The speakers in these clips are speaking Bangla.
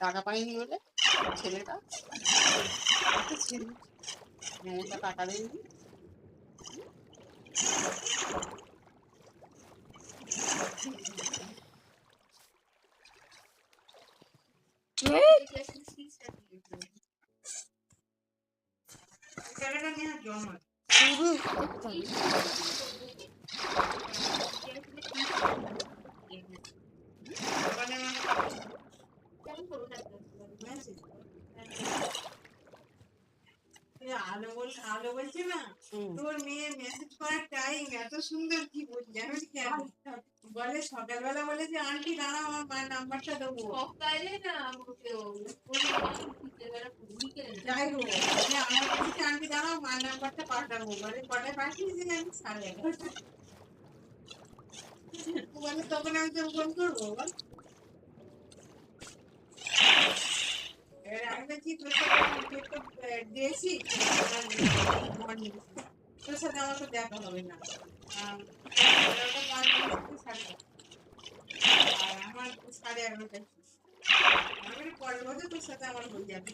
টাকা পাইনি বলে ছেলেটা মমতা টাকা দেয়নি। আলো বলছে না তোর মেয়ে মেসেজ করার টাইম এত সুন্দর কি বলছি জানিস কেন বলে সকালবেলা বলে যে আন্টি দাঁড়াও আমার মায়ের নাম্বারটা দেবো সকালে না যাই হোক আমার বলছে আন্টি দাঁড়াও মায়ের নাম্বারটা পাঠাবো বলে কটায় পাঠিয়েছি আমি 11:30 বলে তখন আমি তো ফোন করবো বল আমি বলছি তোর সাথে আমার তো দেখা হবে না আর আমার 11:30 আমি পরের বছর তোর সাথে আমার হয়ে যাবে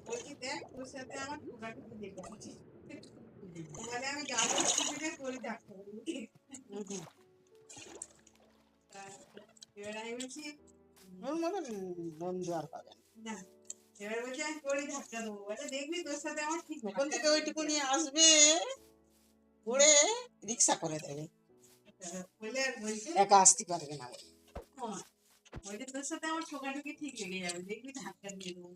বলছি দেখ তোর সাথে আমার ঠোকাঠুকি দেখে আছি বলে আমি যাবো স্কুলে করে ডাক্তার এবার আমি বলছি ওর মতন বন্ধু আর পাবে না এবার বলছি আমি করে ধাক্কা দেবো বলে দেখবি তোর সাথে আমার ঠিক ওখান থেকে ওইটুকুনি আসবে পড়ে রিক্সা করে দেবে বলে আর বলছে একা আসতে পারবে না ওইটা তোর সাথে আমার ঠোকাঠুকি ঠিক লেগে যাবে দেখবি ধাক্কা দিয়ে দেবো